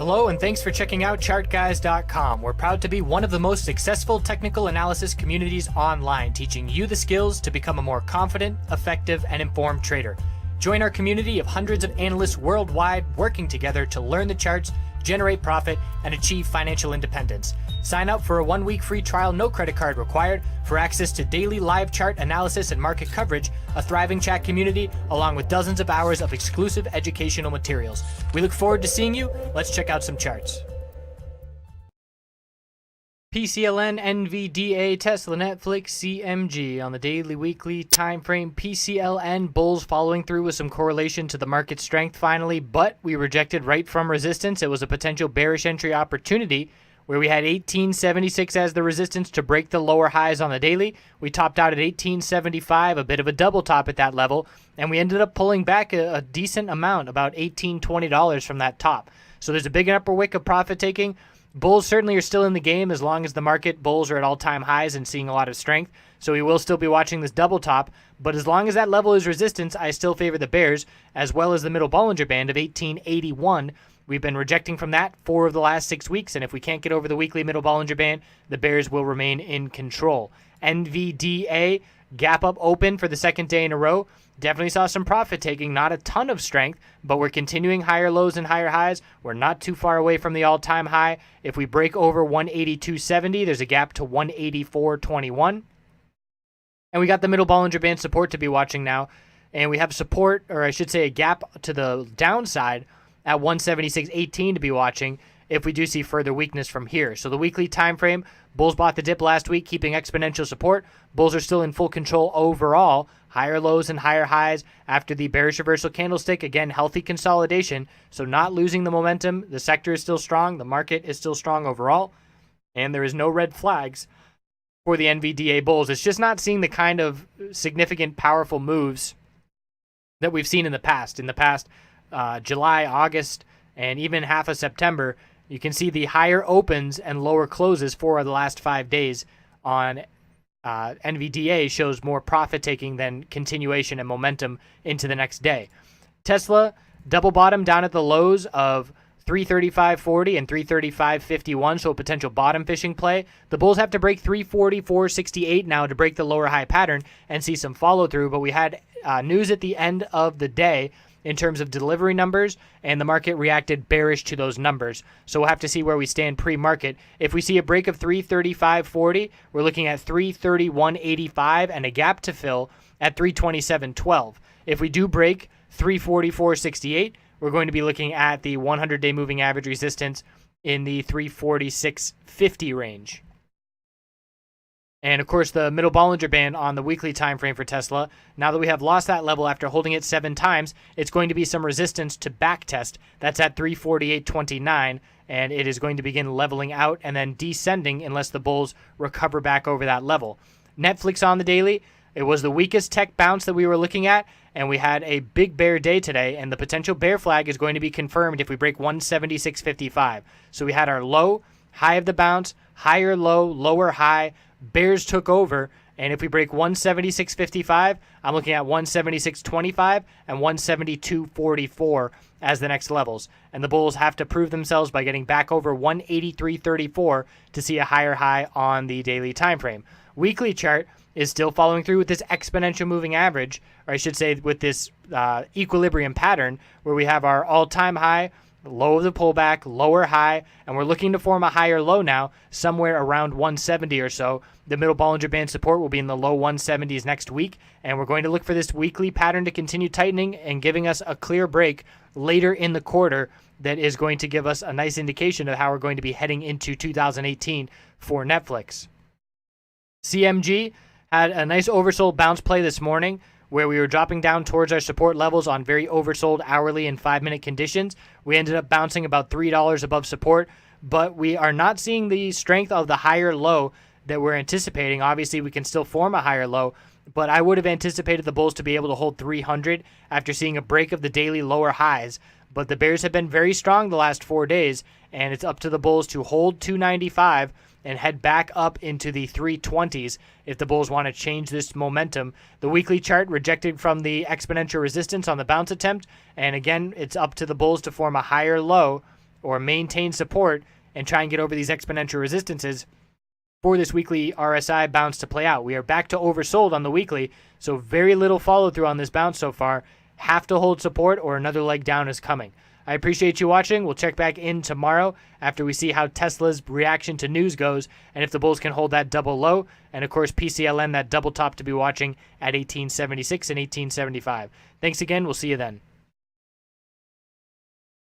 Hello and thanks for checking out TheChartGuys.com. We're proud to be one of the most successful technical analysis communities online, teaching you the skills to become a more confident, effective, and informed trader. Join our community of hundreds of analysts worldwide working together to learn the charts, generate profit, and achieve financial independence. Sign up for a 1-week free trial, no credit card required, for access to daily live chart analysis and market coverage, a thriving chat community, along with dozens of hours of exclusive educational materials. We look forward to seeing you. Let's check out some charts. PCLN NVDA TSLA NFLX CMG on the daily, weekly time frame. PCLN bulls following through with some correlation to the market strength finally, but we rejected right from resistance. It was a potential bearish entry opportunity where we had 1876 as the resistance to break the lower highs on the daily. We topped out at 1875, a bit of a double top at that level, and we ended up pulling back a decent amount, about $18-20 from that top. So there's a big upper wick of profit taking. Bulls certainly are still in the game as long as the market bulls are at all-time highs and seeing a lot of strength. So we will still be watching this double top. But as long as that level is resistance, I still favor the bears, as well as the middle Bollinger Band of 1881. We've been rejecting from that 4 of the last 6 weeks. And if we can't get over the weekly middle Bollinger Band, the bears will remain in control. NVDA gap up open for the second day in a row. Definitely saw some profit taking, not a ton of strength, but we're continuing higher lows and higher highs. We're not too far away from the all-time high. If we break over 182.70, there's a gap to 184.21. And we got the middle Bollinger Band support to be watching now. And we have support, or I should say a gap to the downside at 176.18 to be watching if we do see further weakness from here. So the weekly time frame, bulls bought the dip last week, keeping exponential support. Bulls are still in full control overall. Higher lows and higher highs after the bearish reversal candlestick. Again, healthy consolidation, so not losing the momentum. The sector is still strong. The market is still strong overall. And there is no red flags for the NVDA bulls. It's just not seeing the kind of significant, powerful moves that we've seen in the past. In the past, July, August, and even half of September, you can see the higher opens and lower closes for the last 5 days on NVDA shows more profit taking than continuation and momentum into the next day. Tesla double bottom down at the lows of 335.40 and 335.51, so a potential bottom fishing play. The bulls have to break 344.68 now to break the lower high pattern and see some follow through, but we had news at the end of the day in terms of delivery numbers, and the market reacted bearish to those numbers. So we'll have to see where we stand pre-market. If we see a break of 335.40, we're looking at 331.85 and a gap to fill at 327.12. If we do break 344.68, we're going to be looking at the 100-day moving average resistance in the 346.50 range. And of course, the middle Bollinger Band on the weekly time frame for Tesla, now that we have lost that level after holding it 7 times, it's going to be some resistance to back test. That's at 348.29, and it is going to begin leveling out and then descending unless the bulls recover back over that level. Netflix on the daily, it was the weakest tech bounce that we were looking at, and we had a big bear day today, and the potential bear flag is going to be confirmed if we break 176.55. So we had our low, high of the bounce, higher low, lower high. Bears took over, and if we break 176.55, I'm looking at 176.25 and 172.44 as the next levels. And the bulls have to prove themselves by getting back over 183.34 to see a higher high on the daily time frame. Weekly chart is still following through with this exponential moving average, or I should say with this equilibrium pattern where we have our all-time high, low of the pullback, lower high, and we're looking to form a higher low now, somewhere around 170 or so. The middle Bollinger Band support will be in the low 170s next week, and we're going to look for this weekly pattern to continue tightening and giving us a clear break later in the quarter that is going to give us a nice indication of how we're going to be heading into 2018 for Netflix. CMG had a nice oversold bounce play this morning, where we were dropping down towards our support levels on very oversold hourly and 5-minute conditions. We ended up bouncing about $3 above support, but we are not seeing the strength of the higher low that we're anticipating. Obviously, we can still form a higher low, but I would have anticipated the bulls to be able to hold 300 after seeing a break of the daily lower highs. But the bears have been very strong the last 4 days, and it's up to the bulls to hold 295 and head back up into the 320s if the bulls want to change this momentum. The weekly chart rejected from the exponential resistance on the bounce attempt, and again, it's up to the bulls to form a higher low or maintain support and try and get over these exponential resistances for this weekly RSI bounce to play out. We are back to oversold on the weekly, so very little follow through on this bounce so far. Have to hold support or another leg down is coming. I appreciate you watching. We'll check back in tomorrow after we see how Tesla's reaction to news goes and if the bulls can hold that double low. And of course, PCLN, that double top to be watching at 1876 and 1875. Thanks again. We'll see you then.